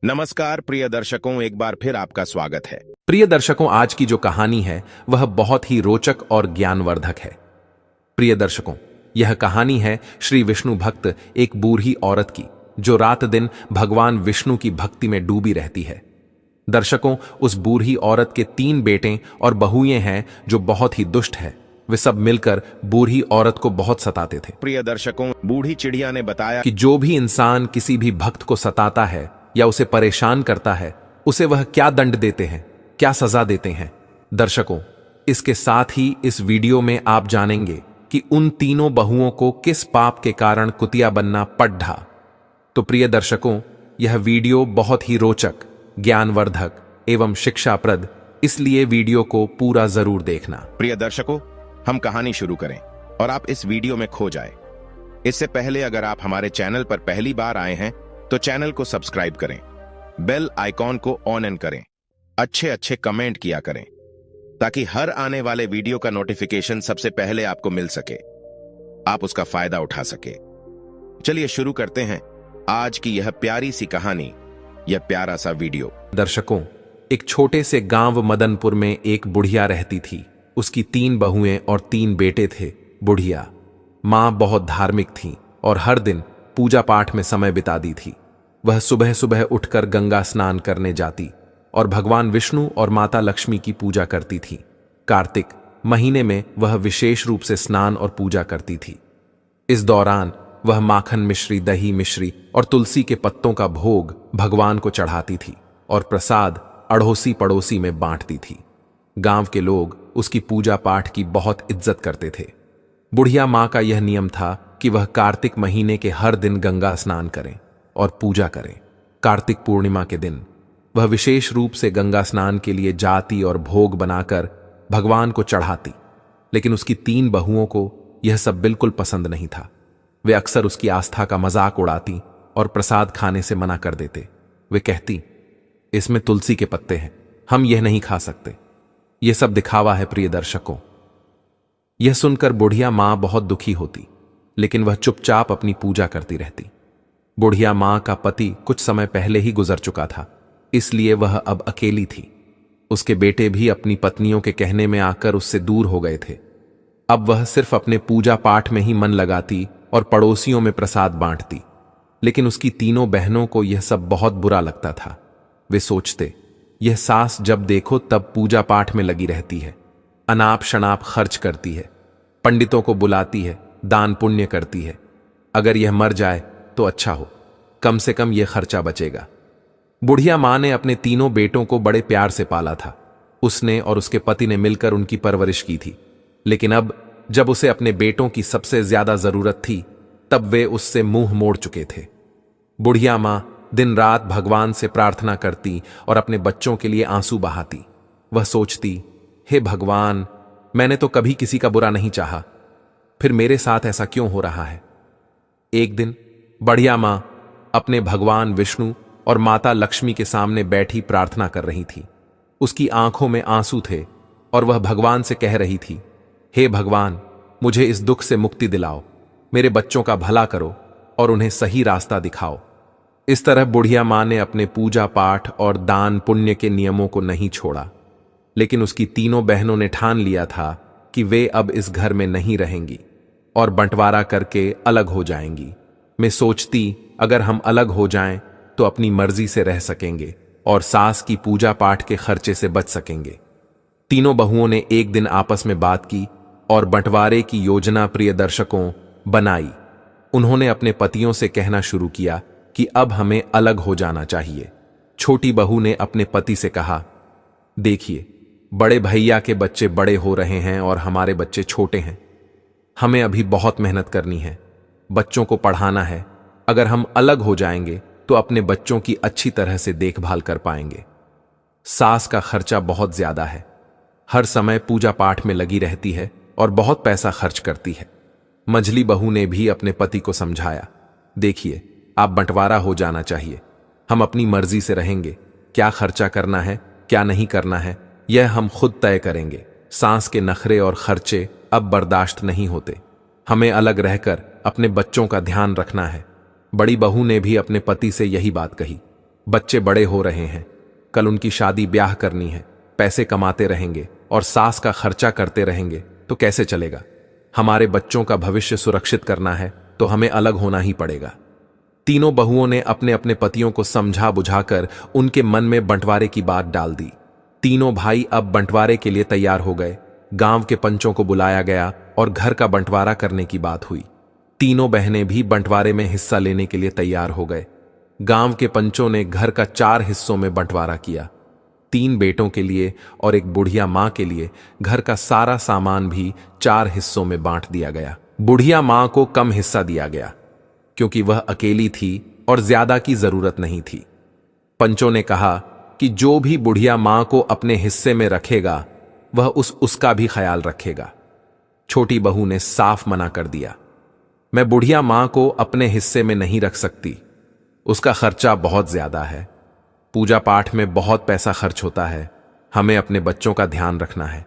नमस्कार प्रिय दर्शकों, एक बार फिर आपका स्वागत है। प्रिय दर्शकों, आज की जो कहानी है वह बहुत ही रोचक और ज्ञानवर्धक है। प्रिय दर्शकों, यह कहानी है श्री विष्णु भक्त एक बूढ़ी औरत की जो रात दिन भगवान विष्णु की भक्ति में डूबी रहती है। दर्शकों, उस बूढ़ी औरत के 3 बेटे और बहुएं हैं जो बहुत ही दुष्ट है। वे सब मिलकर बूढ़ी औरत को बहुत सताते थे। प्रिय दर्शकों, बूढ़ी चिड़िया ने बताया कि जो भी इंसान किसी भी भक्त को सताता है या उसे परेशान करता है, उसे वह क्या दंड देते हैं, क्या सजा देते हैं। दर्शकों, इसके साथ ही इस वीडियो में आप जानेंगे कि उन तीनों बहुओं को किस पाप के कारण कुतिया बनना पड़ा। तो प्रिय दर्शकों, यह वीडियो बहुत ही रोचक, ज्ञानवर्धक एवं शिक्षाप्रद, इसलिए वीडियो को पूरा जरूर देखना। प्रिय दर्शकों, हम कहानी शुरू करें और आप इस वीडियो में खो जाए। इससे पहले अगर आप हमारे चैनल पर पहली बार आए हैं तो चैनल को सब्सक्राइब करें, बेल आइकॉन को ऑन एन करें, अच्छे कमेंट किया करें ताकि हर आने वाले वीडियो का नोटिफिकेशन सबसे पहले आपको मिल सके, आप उसका फायदा उठा सके। चलिए शुरू करते हैं आज की यह प्यारी सी कहानी, यह प्यारा सा वीडियो। दर्शकों, एक छोटे से गांव मदनपुर में एक बुढ़िया रहती थी। उसकी 3 बहुएं और 3 बेटे थे। बुढ़िया मां बहुत धार्मिक थी और हर दिन पूजा पाठ में समय बिताती थी। वह सुबह सुबह उठकर गंगा स्नान करने जाती और भगवान विष्णु और माता लक्ष्मी की पूजा करती थी। कार्तिक महीने में वह विशेष रूप से स्नान और पूजा करती थी। इस दौरान वह माखन मिश्री, दही मिश्री और तुलसी के पत्तों का भोग भगवान को चढ़ाती थी और प्रसाद अड़ोसी पड़ोसी में बांटती थी। गांव के लोग उसकी पूजा पाठ की बहुत इज्जत करते थे। बुढ़िया मां का यह नियम था कि वह कार्तिक महीने के हर दिन गंगा स्नान करें और पूजा करें। कार्तिक पूर्णिमा के दिन वह विशेष रूप से गंगा स्नान के लिए जाती और भोग बनाकर भगवान को चढ़ाती। लेकिन उसकी 3 बहुओं को यह सब बिल्कुल पसंद नहीं था। वे अक्सर उसकी आस्था का मजाक उड़ाती और प्रसाद खाने से मना कर देते। वे कहती, इसमें तुलसी के पत्ते हैं, हम यह नहीं खा सकते, यह सब दिखावा है। प्रिय दर्शकों, यह सुनकर बुढ़िया मां बहुत दुखी होती, लेकिन वह चुपचाप अपनी पूजा करती रहती। बुढ़िया मां का पति कुछ समय पहले ही गुजर चुका था, इसलिए वह अब अकेली थी। उसके बेटे भी अपनी पत्नियों के कहने में आकर उससे दूर हो गए थे। अब वह सिर्फ अपने पूजा पाठ में ही मन लगाती और पड़ोसियों में प्रसाद बांटती। लेकिन उसकी 3 बहनों को यह सब बहुत बुरा लगता था। वे सोचते, यह सास जब देखो तब पूजा पाठ में लगी रहती है, अनाप शनाप खर्च करती है, पंडितों को बुलाती है, दान पुण्य करती है। अगर यह मर जाए तो अच्छा हो, कम से कम यह खर्चा बचेगा। बुढ़िया मां ने अपने 3 बेटों को बड़े प्यार से पाला था। उसने और उसके पति ने मिलकर उनकी परवरिश की थी। लेकिन अब जब उसे अपने बेटों की सबसे ज्यादा जरूरत थी, तब वे उससे मुंह मोड़ चुके थे। बुढ़िया मां दिन रात भगवान से प्रार्थना करती और अपने बच्चों के लिए आंसू बहाती। वह सोचती, हे भगवान, मैंने तो कभी किसी का बुरा नहीं चाहा, फिर मेरे साथ ऐसा क्यों हो रहा है। एक दिन बुढ़िया मां अपने भगवान विष्णु और माता लक्ष्मी के सामने बैठी प्रार्थना कर रही थी। उसकी आंखों में आंसू थे और वह भगवान से कह रही थी, हे भगवान, मुझे इस दुख से मुक्ति दिलाओ, मेरे बच्चों का भला करो और उन्हें सही रास्ता दिखाओ। इस तरह बुढ़िया मां ने अपने पूजा पाठ और दान पुण्य के नियमों को नहीं छोड़ा। लेकिन उसकी 3 बहनों ने ठान लिया था कि वे अब इस घर में नहीं रहेंगी और बंटवारा करके अलग हो जाएंगी। मैं सोचती, अगर हम अलग हो जाएं तो अपनी मर्जी से रह सकेंगे और सास की पूजा पाठ के खर्चे से बच सकेंगे। 3 बहुओं ने एक दिन आपस में बात की और बंटवारे की योजना, प्रिय दर्शकों, बनाई। उन्होंने अपने पतियों से कहना शुरू किया कि अब हमें अलग हो जाना चाहिए। छोटी बहू ने अपने पति से कहा, देखिए, बड़े भैया के बच्चे बड़े हो रहे हैं और हमारे बच्चे छोटे हैं। हमें अभी बहुत मेहनत करनी है, बच्चों को पढ़ाना है। अगर हम अलग हो जाएंगे तो अपने बच्चों की अच्छी तरह से देखभाल कर पाएंगे। सास का खर्चा बहुत ज्यादा है, हर समय पूजा पाठ में लगी रहती है और बहुत पैसा खर्च करती है। मंझली बहू ने भी अपने पति को समझाया, देखिए, आप बंटवारा हो जाना चाहिए, हम अपनी मर्जी से रहेंगे, क्या खर्चा करना है क्या नहीं करना है यह हम खुद तय करेंगे। सास के नखरे और खर्चे अब बर्दाश्त नहीं होते, हमें अलग रहकर अपने बच्चों का ध्यान रखना है। बड़ी बहू ने भी अपने पति से यही बात कही। बच्चे बड़े हो रहे हैं, कल उनकी शादी ब्याह करनी है, पैसे कमाते रहेंगे और सास का खर्चा करते रहेंगे तो कैसे चलेगा। हमारे बच्चों का भविष्य सुरक्षित करना है तो हमें अलग होना ही पड़ेगा। तीनों बहुओं ने अपने अपने पतियों को समझा बुझाकर उनके मन में बंटवारे की बात डाल दी। तीनों भाई अब बंटवारे के लिए तैयार हो गए। गांव के पंचों को बुलाया गया और घर का बंटवारा करने की बात हुई। तीनों बहनें भी बंटवारे में हिस्सा लेने के लिए तैयार हो गए। गांव के पंचों ने घर का 4 हिस्सों में बंटवारा किया। 3 बेटों के लिए और एक बुढ़िया मां के लिए घर का सारा सामान भी 4 हिस्सों में बांट दिया गया। बुढ़िया मां को कम हिस्सा दिया गया क्योंकि वह अकेली थी और ज्यादा की जरूरत नहीं थी। पंचों ने कहा कि जो भी बुढ़िया मां को अपने हिस्से में रखेगा वह उसका भी ख्याल रखेगा। छोटी बहू ने साफ मना कर दिया, मैं बुढ़िया मां को अपने हिस्से में नहीं रख सकती, उसका खर्चा बहुत ज्यादा है, पूजा पाठ में बहुत पैसा खर्च होता है, हमें अपने बच्चों का ध्यान रखना है।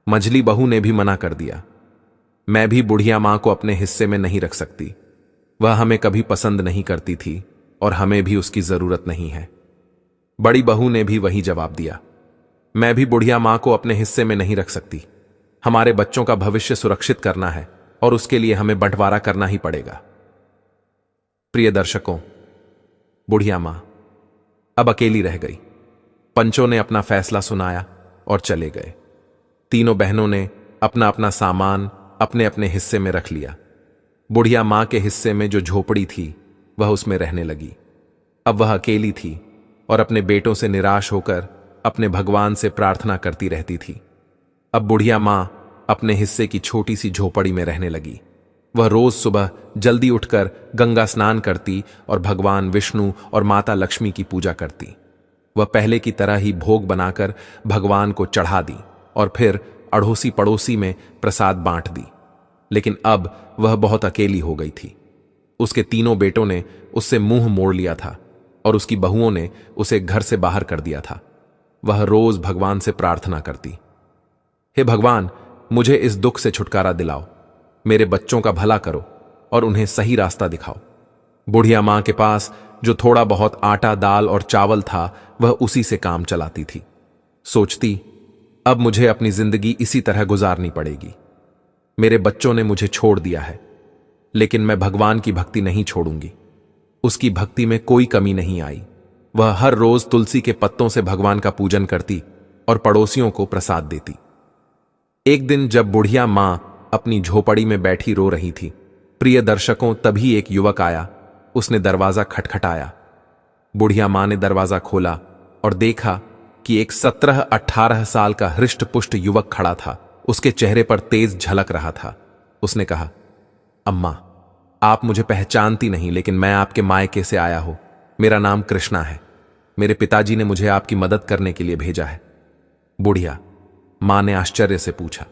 मझली बहू ने भी मना कर दिया, मैं भी बुढ़िया मां को अपने हिस्से में नहीं रख सकती, वह हमें कभी पसंद नहीं करती थी और हमें भी उसकी जरूरत नहीं है। बड़ी बहू ने भी वही जवाब दिया, मैं भी बुढ़िया मां को अपने हिस्से में नहीं रख सकती, हमारे बच्चों का भविष्य सुरक्षित करना है और उसके लिए हमें बंटवारा करना ही पड़ेगा। प्रिय दर्शकों, बुढ़िया मां अब अकेली रह गई। पंचों ने अपना फैसला सुनाया और चले गए। तीनों बहनों ने अपना अपना सामान अपने अपने हिस्से में रख लिया। बुढ़िया मां के हिस्से में जो झोपड़ी थी वह उसमें रहने लगी। अब वह अकेली थी और अपने बेटों से निराश होकर अपने भगवान से प्रार्थना करती रहती थी। अब बुढ़िया मां अपने हिस्से की छोटी सी झोपड़ी में रहने लगी। वह रोज सुबह जल्दी उठकर गंगा स्नान करती और भगवान विष्णु और माता लक्ष्मी की पूजा करती। वह पहले की तरह ही भोग बनाकर भगवान को चढ़ा दी और फिर अड़ोसी पड़ोसी में प्रसाद बांट दी। लेकिन अब वह बहुत अकेली हो गई थी। उसके तीनों बेटों ने उससे मुंह मोड़ लिया था और उसकी बहुओं ने उसे घर से बाहर कर दिया था। वह रोज भगवान से प्रार्थना करती, हे भगवान, मुझे इस दुख से छुटकारा दिलाओ, मेरे बच्चों का भला करो और उन्हें सही रास्ता दिखाओ। बुढ़िया मां के पास जो थोड़ा बहुत आटा, दाल और चावल था वह उसी से काम चलाती थी। सोचती, अब मुझे अपनी जिंदगी इसी तरह गुजारनी पड़ेगी। मेरे बच्चों ने मुझे छोड़ दिया है, लेकिन मैं भगवान की भक्ति नहीं छोड़ूंगी। उसकी भक्ति में कोई कमी नहीं आई। वह हर रोज तुलसी के पत्तों से भगवान का पूजन करती और पड़ोसियों को प्रसाद देती। एक दिन जब बुढ़िया मां अपनी झोपड़ी में बैठी रो रही थी, प्रिय दर्शकों, तभी एक युवक आया। उसने दरवाजा खटखटाया। बुढ़िया मां ने दरवाजा खोला और देखा कि एक 17-18 साल का हृष्ट-पुष्ट युवक खड़ा था। उसके चेहरे पर तेज झलक रहा था। उसने कहा, अम्मा, आप मुझे पहचानती नहीं, लेकिन मैं आपके मायके से आया हूं। मेरा नाम कृष्णा है। मेरे पिताजी ने मुझे आपकी मदद करने के लिए भेजा है। बुढ़िया मां ने आश्चर्य से पूछा,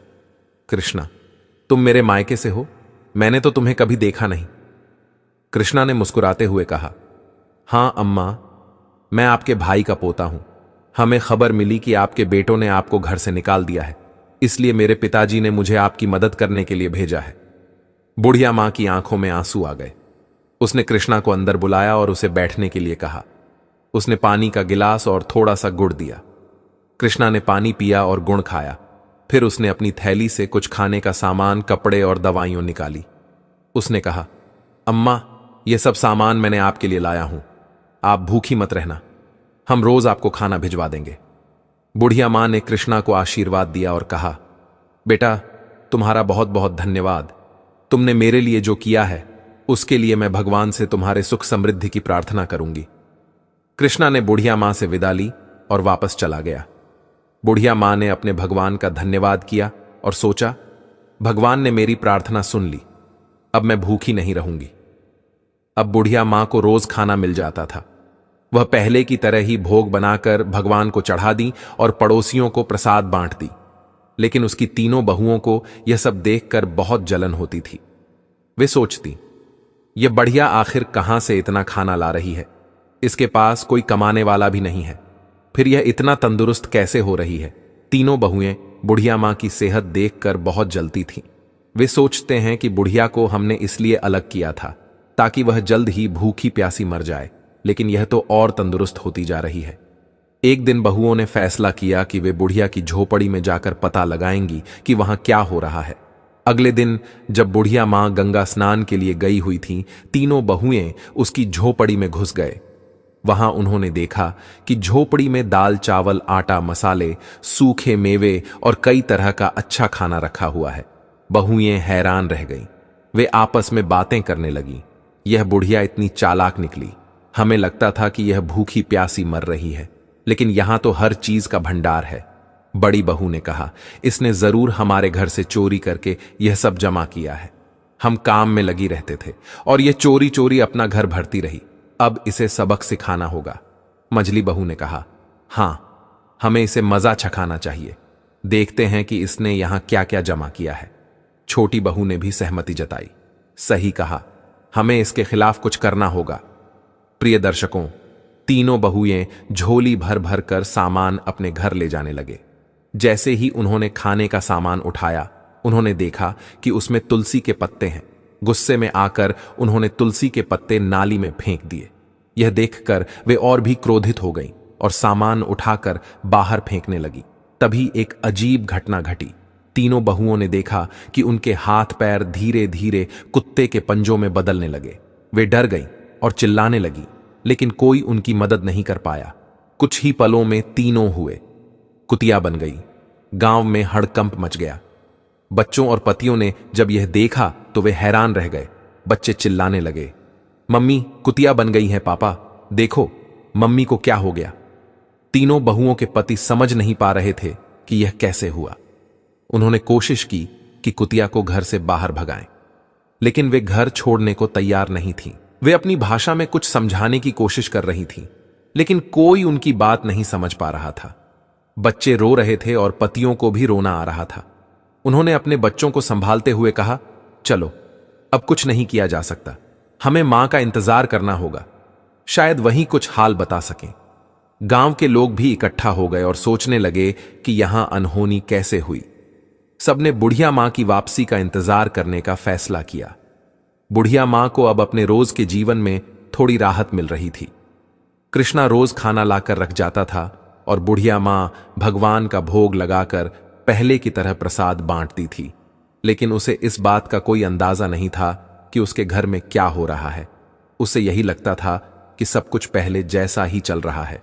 कृष्णा, तुम मेरे मायके से हो? मैंने तो तुम्हें कभी देखा नहीं। कृष्णा ने मुस्कुराते हुए कहा, हां अम्मा, मैं आपके भाई का पोता हूं। हमें खबर मिली कि आपके बेटों ने आपको घर से निकाल दिया है, इसलिए मेरे पिताजी ने मुझे आपकी मदद करने के लिए भेजा है। बुढ़िया मां की आंखों में आंसू आ गए। उसने कृष्णा को अंदर बुलाया और उसे बैठने के लिए कहा। उसने पानी का गिलास और थोड़ा सा गुड़ दिया। कृष्णा ने पानी पिया और गुड़ खाया। फिर उसने अपनी थैली से कुछ खाने का सामान, कपड़े और दवाइयां निकाली। उसने कहा, अम्मा, यह सब सामान मैंने आपके लिए लाया हूं। आप भूखी मत रहना, हम रोज आपको खाना भिजवा देंगे। बुढ़िया मां ने कृष्णा को आशीर्वाद दिया और कहा, बेटा, तुम्हारा बहुत बहुत धन्यवाद। तुमने मेरे लिए जो किया है उसके लिए मैं भगवान से तुम्हारे सुख समृद्धि की प्रार्थना करूंगी। कृष्णा ने बुढ़िया मां से विदा ली और वापस चला गया। बुढ़िया मां ने अपने भगवान का धन्यवाद किया और सोचा, भगवान ने मेरी प्रार्थना सुन ली, अब मैं भूखी नहीं रहूंगी। अब बुढ़िया मां को रोज खाना मिल जाता था। वह पहले की तरह ही भोग बनाकर भगवान को चढ़ा दी और पड़ोसियों को प्रसाद बांट दी। लेकिन उसकी तीनों बहुओं को यह सब देखकर बहुत जलन होती थी। वे सोचती, यह बढ़िया आखिर कहां से इतना खाना ला रही है? इसके पास कोई कमाने वाला भी नहीं है, फिर यह इतना तंदुरुस्त कैसे हो रही है? तीनों बहुएं बुढ़िया मां की सेहत देखकर बहुत जलती थीं। वे सोचते हैं कि बुढ़िया को हमने इसलिए अलग किया था ताकि वह जल्द ही भूखी प्यासी मर जाए। लेकिन यह तो और तंदुरुस्त होती जा रही है। एक दिन बहुओं ने फैसला किया कि वे बुढ़िया की झोपड़ी में जाकर पता लगाएंगी कि वहां क्या हो रहा है। अगले दिन जब बुढ़िया मां गंगा स्नान के लिए गई हुई थीं, तीनों बहुएं उसकी झोपड़ी में घुस गए। वहां उन्होंने देखा कि झोपड़ी में दाल, चावल, आटा, मसाले, सूखे मेवे और कई तरह का अच्छा खाना रखा हुआ है। बहुएं हैरान रह गईं। वे आपस में बातें करने लगीं। यह बुढ़िया इतनी चालाक निकली। हमें लगता था कि यह भूखी प्यासी मर रही है, लेकिन यहां तो हर चीज का भंडार है। बड़ी बहू ने कहा, इसने जरूर हमारे घर से चोरी करके यह सब जमा किया है। हम काम में लगी रहते थे और यह चोरी चोरी अपना घर भरती रही। अब इसे सबक सिखाना होगा। मझली बहू ने कहा, हां, हमें इसे मजा चखाना चाहिए। देखते हैं कि इसने यहां क्या क्या जमा किया है। छोटी बहू ने भी सहमति जताई। सही कहा, हमें इसके खिलाफ कुछ करना होगा। प्रिय दर्शकों, तीनों बहुएं झोली भर भर कर सामान अपने घर ले जाने लगे। जैसे ही उन्होंने खाने का सामान उठाया, उन्होंने देखा कि उसमें तुलसी के पत्ते हैं। गुस्से में आकर उन्होंने तुलसी के पत्ते नाली में फेंक दिए। यह देखकर वे और भी क्रोधित हो गईं और सामान उठाकर बाहर फेंकने लगी। तभी एक अजीब घटना घटी। तीनों बहुओं ने देखा कि उनके हाथ पैर धीरे धीरे कुत्ते के पंजों में बदलने लगे। वे डर गईं और चिल्लाने लगी, लेकिन कोई उनकी मदद नहीं कर पाया। कुछ ही पलों में तीनों हुए कुतिया बन गई। गांव में हड़कंप मच गया। बच्चों और पतियों ने जब यह देखा तो वे हैरान रह गए। बच्चे चिल्लाने लगे, मम्मी कुतिया बन गई है, पापा देखो मम्मी को क्या हो गया। तीनों बहुओं के पति समझ नहीं पा रहे थे कि यह कैसे हुआ। उन्होंने कोशिश की कि कुतिया को घर से बाहर भगाएं, लेकिन वे घर छोड़ने को तैयार नहीं थीं। वे अपनी भाषा में कुछ समझाने की कोशिश कर रही थीं, लेकिन कोई उनकी बात नहीं समझ पा रहा था। बच्चे रो रहे थे और पतियों को भी रोना आ रहा था। उन्होंने अपने बच्चों को संभालते हुए कहा, चलो अब कुछ नहीं किया जा सकता, हमें मां का इंतजार करना होगा, शायद वही कुछ हाल बता सकें। गांव के लोग भी इकट्ठा हो गए और सोचने लगे कि यहां अनहोनी कैसे हुई। सबने बुढ़िया मां की वापसी का इंतजार करने का फैसला किया। बुढ़िया मां को अब अपने रोज के जीवन में थोड़ी राहत मिल रही थी। कृष्णा रोज खाना लाकर रख जाता था और बुढ़िया मां भगवान का भोग लगाकर पहले की तरह प्रसाद बांटती थी, लेकिन उसे इस बात का कोई अंदाजा नहीं था कि उसके घर में क्या हो रहा है। उसे यही लगता था कि सब कुछ पहले जैसा ही चल रहा है।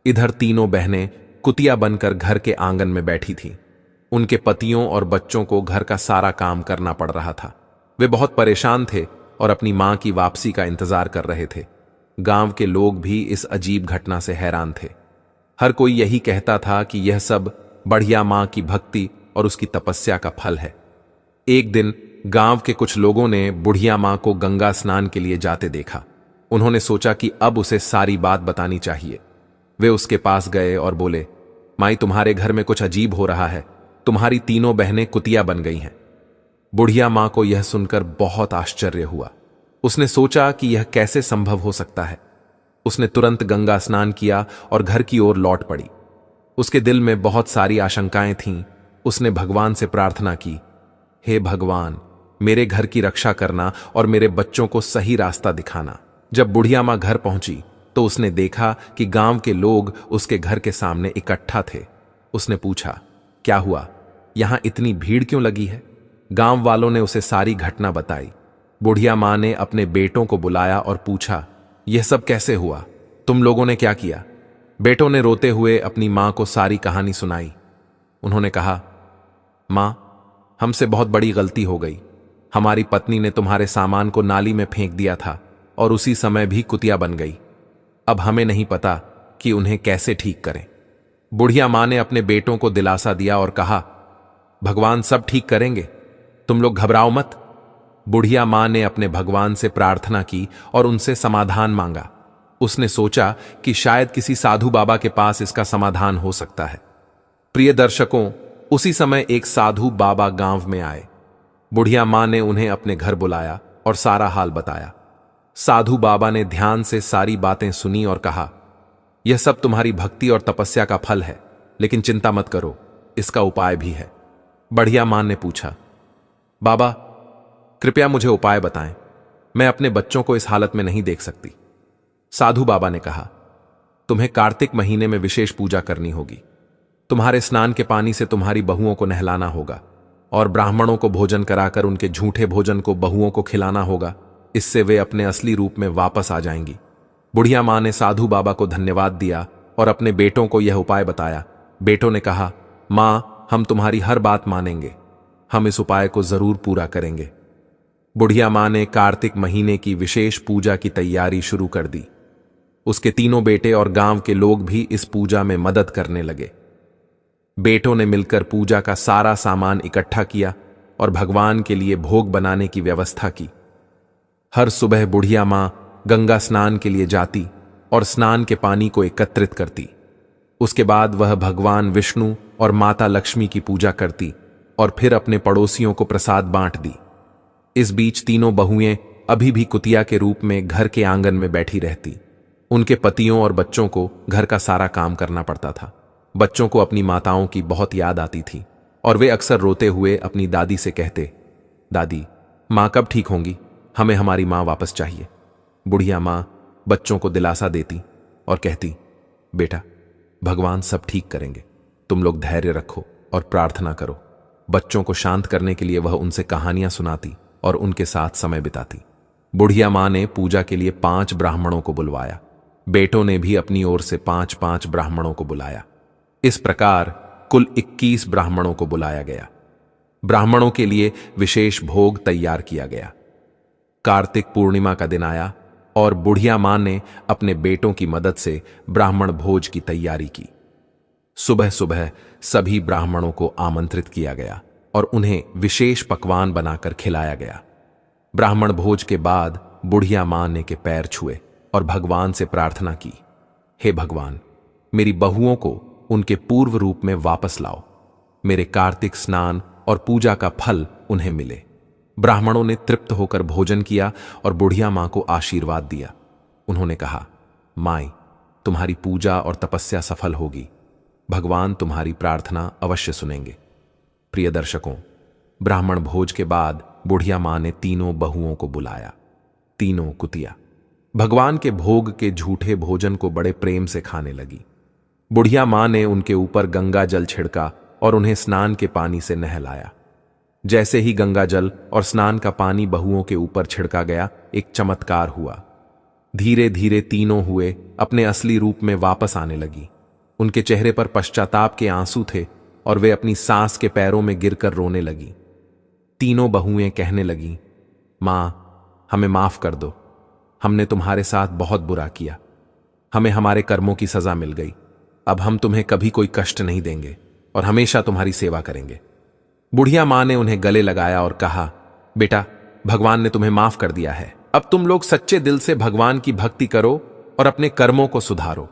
इधर तीनों बहनें कुतिया बनकर घर के आंगन में बैठी थीं। उनके पतियों और बच्चों को घर का सारा काम करना पड़ रहा था। वे बहुत परेशान थे और अपनी मां की वापसी का इंतजार कर रहे थे। गांव के लोग भी इस अजीब घटना से हैरान थे। हर कोई यही कहता था कि यह सब बढ़िया मां की भक्ति और उसकी तपस्या का फल है। एक दिन गांव के कुछ लोगों ने बुढ़िया मां को गंगा स्नान के लिए जाते देखा। उन्होंने सोचा कि अब उसे सारी बात बतानी चाहिए। वे उसके पास गए और बोले, माई तुम्हारे घर में कुछ अजीब हो रहा है, तुम्हारी तीनों बहनें कुतिया बन गई हैं। बुढ़िया मां को यह सुनकर बहुत आश्चर्य हुआ। उसने सोचा कि यह कैसे संभव हो सकता है। उसने तुरंत गंगा स्नान किया और घर की ओर लौट पड़ी। उसके दिल में बहुत सारी आशंकाएं थीं। उसने भगवान से प्रार्थना की, हे भगवान, मेरे घर की रक्षा करना और मेरे बच्चों को सही रास्ता दिखाना। जब बुढ़िया मां घर पहुंची तो उसने देखा कि गांव के लोग उसके घर के सामने इकट्ठा थे। उसने पूछा, क्या हुआ, यहां इतनी भीड़ क्यों लगी है? गांव वालों ने उसे सारी घटना बताई। बुढ़िया मां ने अपने बेटों को बुलाया और पूछा, यह सब कैसे हुआ? तुम लोगों ने क्या किया? बेटों ने रोते हुए अपनी मां को सारी कहानी सुनाई। उन्होंने कहा, मां, हमसे बहुत बड़ी गलती हो गई। हमारी पत्नी ने तुम्हारे सामान को नाली में फेंक दिया था और उसी समय भी कुतिया बन गई। अब हमें नहीं पता कि उन्हें कैसे ठीक करें। बुढ़िया मां ने अपने बेटों को दिलासा दिया और कहा, भगवान सब ठीक करेंगे, तुम लोग घबराओ मत। बुढ़िया मां ने अपने भगवान से प्रार्थना की और उनसे समाधान मांगा। उसने सोचा कि शायद किसी साधु बाबा के पास इसका समाधान हो सकता है। प्रिय दर्शकों, उसी समय एक साधु बाबा गांव में आए। बुढ़िया मां ने उन्हें अपने घर बुलाया और सारा हाल बताया। साधु बाबा ने ध्यान से सारी बातें सुनी और कहा, यह सब तुम्हारी भक्ति और तपस्या का फल है, लेकिन चिंता मत करो, इसका उपाय भी है। बढ़िया मां ने पूछा, बाबा कृपया मुझे उपाय बताएं, मैं अपने बच्चों को इस हालत में नहीं देख सकती। साधु बाबा ने कहा, तुम्हें कार्तिक महीने में विशेष पूजा करनी होगी। तुम्हारे स्नान के पानी से तुम्हारी बहुओं को नहलाना होगा और ब्राह्मणों को भोजन कराकर उनके झूठे भोजन को बहुओं को खिलाना होगा। इससे वे अपने असली रूप में वापस आ जाएंगी। बुढ़िया मां ने साधु बाबा को धन्यवाद दिया और अपने बेटों को यह उपाय बताया। बेटों ने कहा, मां, हम तुम्हारी हर बात मानेंगे। हम इस उपाय को जरूर पूरा करेंगे। बुढ़िया मां ने कार्तिक महीने की विशेष पूजा की तैयारी शुरू कर दी। उसके तीनों बेटे और गांव के लोग भी इस पूजा में मदद करने लगे। बेटों ने मिलकर पूजा का सारा सामान इकट्ठा किया और भगवान के लिए भोग बनाने की व्यवस्था की। हर सुबह बुढ़िया मां गंगा स्नान के लिए जाती और स्नान के पानी को एकत्रित करती। उसके बाद वह भगवान विष्णु और माता लक्ष्मी की पूजा करती और फिर अपने पड़ोसियों को प्रसाद बांट दी। इस बीच तीनों बहुएं अभी भी कुतिया के रूप में घर के आंगन में बैठी रहती। उनके पतियों और बच्चों को घर का सारा काम करना पड़ता था। बच्चों को अपनी माताओं की बहुत याद आती थी और वे अक्सर रोते हुए अपनी दादी से कहते, दादी, मां कब ठीक होंगी? हमें हमारी मां वापस चाहिए। बुढ़िया मां बच्चों को दिलासा देती और कहती, बेटा, भगवान सब ठीक करेंगे। तुम लोग धैर्य रखो और प्रार्थना करो। बच्चों को शांत करने के लिए वह उनसे कहानियां सुनाती और उनके साथ समय बिताती। बुढ़िया मां ने पूजा के लिए 5 ब्राह्मणों को बुलवाया। बेटों ने भी अपनी ओर से 5-5 ब्राह्मणों को बुलाया। इस प्रकार कुल 21 ब्राह्मणों को बुलाया गया। ब्राह्मणों के लिए विशेष भोग तैयार किया गया। कार्तिक पूर्णिमा का दिन आया और बुढ़िया मां ने अपने बेटों की मदद से ब्राह्मण भोज की तैयारी की। सुबह सुबह सभी ब्राह्मणों को आमंत्रित किया गया और उन्हें विशेष पकवान बनाकर खिलाया गया। ब्राह्मण भोज के बाद बुढ़िया मां ने के पैर छुए और भगवान से प्रार्थना की, हे भगवान, मेरी बहुओं को उनके पूर्व रूप में वापस लाओ। मेरे कार्तिक स्नान और पूजा का फल उन्हें मिले। ब्राह्मणों ने तृप्त होकर भोजन किया और बुढ़िया मां को आशीर्वाद दिया। उन्होंने कहा, माई, तुम्हारी पूजा और तपस्या सफल होगी। भगवान तुम्हारी प्रार्थना अवश्य सुनेंगे। प्रिय दर्शकों, ब्राह्मण भोज के बाद बुढ़िया मां ने तीनों बहुओं को बुलाया। तीनों कुतिया भगवान के भोग के झूठे भोजन को बड़े प्रेम से खाने लगी। बुढ़िया मां ने उनके ऊपर गंगा जल छिड़का और उन्हें स्नान के पानी से नहलाया। जैसे ही गंगा जल और स्नान का पानी बहुओं के ऊपर छिड़का गया, एक चमत्कार हुआ। धीरे धीरे तीनों हुए अपने असली रूप में वापस आने लगी। उनके चेहरे पर पश्चाताप के आंसू थे और वे अपनी सास के पैरों में गिरकर रोने लगी। तीनों बहुएं कहने लगीं, मां, हमें माफ कर दो। हमने तुम्हारे साथ बहुत बुरा किया। हमें हमारे कर्मों की सजा मिल गई। अब हम तुम्हें कभी कोई कष्ट नहीं देंगे और हमेशा तुम्हारी सेवा करेंगे। बुढ़िया मां ने उन्हें गले लगाया और कहा, बेटा, भगवान ने तुम्हें माफ कर दिया है। अब तुम लोग सच्चे दिल से भगवान की भक्ति करो और अपने कर्मों को सुधारो।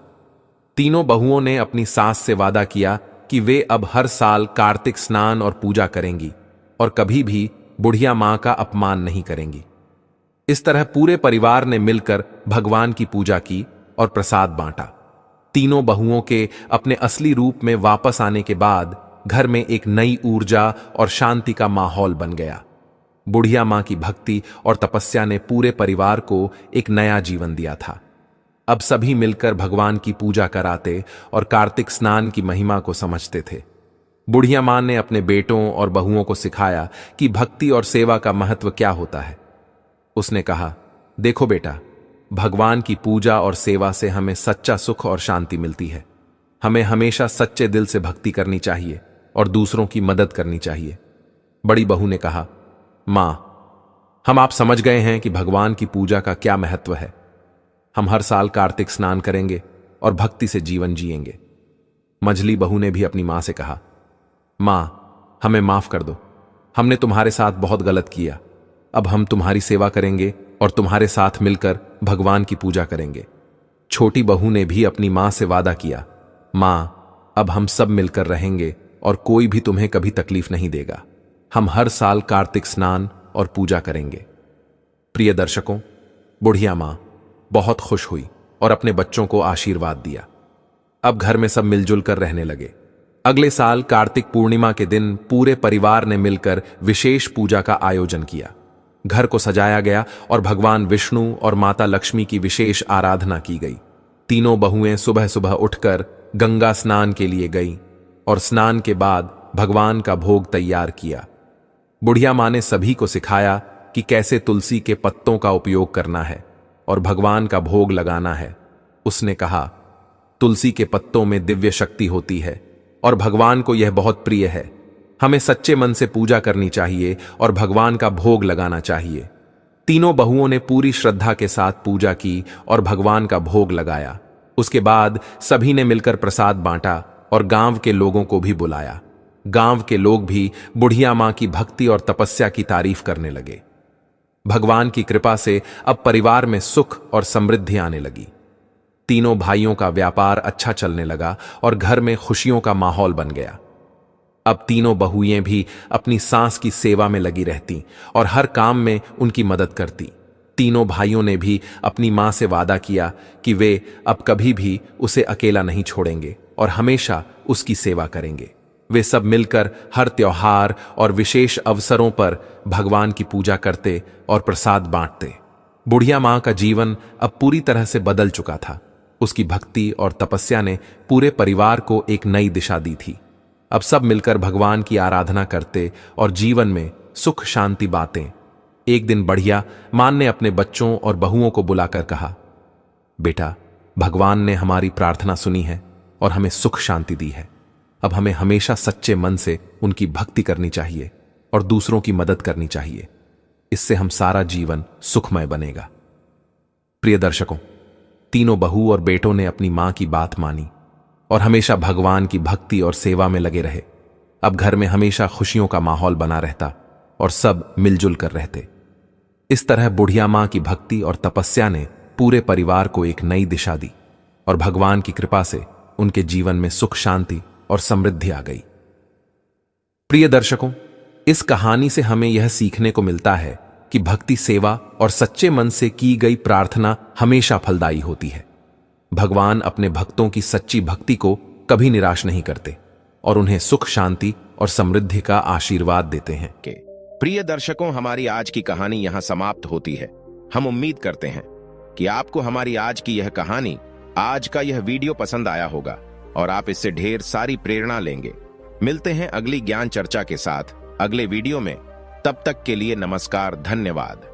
तीनों बहुओं ने अपनी सास से वादा किया कि वे अब हर साल कार्तिक स्नान और पूजा करेंगी और कभी भी बुढ़िया मां का अपमान नहीं करेंगी। इस तरह पूरे परिवार ने मिलकर भगवान की पूजा की और प्रसाद बांटा। तीनों बहुओं के अपने असली रूप में वापस आने के बाद घर में एक नई ऊर्जा और शांति का माहौल बन गया। बुढ़िया मां की भक्ति और तपस्या ने पूरे परिवार को एक नया जीवन दिया था। अब सभी मिलकर भगवान की पूजा कराते और कार्तिक स्नान की महिमा को समझते थे। बुढ़िया मां ने अपने बेटों और बहुओं को सिखाया कि भक्ति और सेवा का महत्व क्या होता है। उसने कहा, देखो बेटा, भगवान की पूजा और सेवा से हमें सच्चा सुख और शांति मिलती है। हमें हमेशा सच्चे दिल से भक्ति करनी चाहिए और दूसरों की मदद करनी चाहिए। बड़ी बहू ने कहा, मां, हम आप समझ गए हैं कि भगवान की पूजा का क्या महत्व है। हम हर साल कार्तिक स्नान करेंगे और भक्ति से जीवन जिएंगे। मंझली बहू ने भी अपनी मां से कहा, मां, हमें माफ कर दो। हमने तुम्हारे साथ बहुत गलत किया। अब हम तुम्हारी सेवा करेंगे और तुम्हारे साथ मिलकर भगवान की पूजा करेंगे। छोटी बहू ने भी अपनी मां से वादा किया, मां, अब हम सब मिलकर रहेंगे और कोई भी तुम्हें कभी तकलीफ नहीं देगा। हम हर साल कार्तिक स्नान और पूजा करेंगे। प्रिय दर्शकों, बुढ़िया मां बहुत खुश हुई और अपने बच्चों को आशीर्वाद दिया। अब घर में सब मिलजुल कर रहने लगे। अगले साल कार्तिक पूर्णिमा के दिन पूरे परिवार ने मिलकर विशेष पूजा का आयोजन किया। घर को सजाया गया और भगवान विष्णु और माता लक्ष्मी की विशेष आराधना की गई। तीनों बहुएं सुबह सुबह उठकर गंगा स्नान के लिए गईं और स्नान के बाद भगवान का भोग तैयार किया। बुढ़िया माँ ने सभी को सिखाया कि कैसे तुलसी के पत्तों का उपयोग करना है और भगवान का भोग लगाना है। उसने कहा, तुलसी के पत्तों में दिव्य शक्ति होती है और भगवान को यह बहुत प्रिय है। हमें सच्चे मन से पूजा करनी चाहिए और भगवान का भोग लगाना चाहिए। तीनों बहुओं ने पूरी श्रद्धा के साथ पूजा की और भगवान का भोग लगाया। उसके बाद सभी ने मिलकर प्रसाद बांटा और गांव के लोगों को भी बुलाया। गांव के लोग भी बुढ़िया मां की भक्ति और तपस्या की तारीफ करने लगे। भगवान की कृपा से अब परिवार में सुख और समृद्धि आने लगी। तीनों भाइयों का व्यापार अच्छा चलने लगा और घर में खुशियों का माहौल बन गया। अब तीनों बहुएं भी अपनी सास की सेवा में लगी रहती और हर काम में उनकी मदद करती। तीनों भाइयों ने भी अपनी मां से वादा किया कि वे अब कभी भी उसे अकेला नहीं छोड़ेंगे और हमेशा उसकी सेवा करेंगे। वे सब मिलकर हर त्योहार और विशेष अवसरों पर भगवान की पूजा करते और प्रसाद बांटते। बुढ़िया मां का जीवन अब पूरी तरह से बदल चुका था। उसकी भक्ति और तपस्या ने पूरे परिवार को एक नई दिशा दी थी। अब सब मिलकर भगवान की आराधना करते और जीवन में सुख शांति बातें। एक दिन बुढ़िया मां ने अपने बच्चों और बहुओं को बुलाकर कहा, बेटा, भगवान ने हमारी प्रार्थना सुनी है और हमें सुख शांति दी है। अब हमें हमेशा सच्चे मन से उनकी भक्ति करनी चाहिए और दूसरों की मदद करनी चाहिए। इससे हम सारा जीवन सुखमय बनेगा। प्रिय दर्शकों, तीनों बहू और बेटों ने अपनी मां की बात मानी और हमेशा भगवान की भक्ति और सेवा में लगे रहे। अब घर में हमेशा खुशियों का माहौल बना रहता और सब मिलजुल कर रहते। इस तरह बुढ़िया मां की भक्ति और तपस्या ने पूरे परिवार को एक नई दिशा दी और भगवान की कृपा से उनके जीवन में सुख शांति और समृद्धि आ गई। प्रिय दर्शकों, इस कहानी से हमें यह सीखने को मिलता है कि भक्ति, सेवा और सच्चे मन से की गई प्रार्थना हमेशा फलदायी होती है। भगवान अपने भक्तों की सच्ची भक्ति को कभी निराश नहीं करते और उन्हें सुख शांति और समृद्धि का आशीर्वाद देते हैं। प्रिय दर्शकों, हमारी आज की कहानी यहां समाप्त होती है। हम उम्मीद करते हैं कि आपको हमारी आज की यह कहानी, आज का यह वीडियो पसंद आया होगा और आप इससे ढेर सारी प्रेरणा लेंगे। मिलते हैं अगली ज्ञान चर्चा के साथ अगले वीडियो में। तब तक के लिए नमस्कार, धन्यवाद।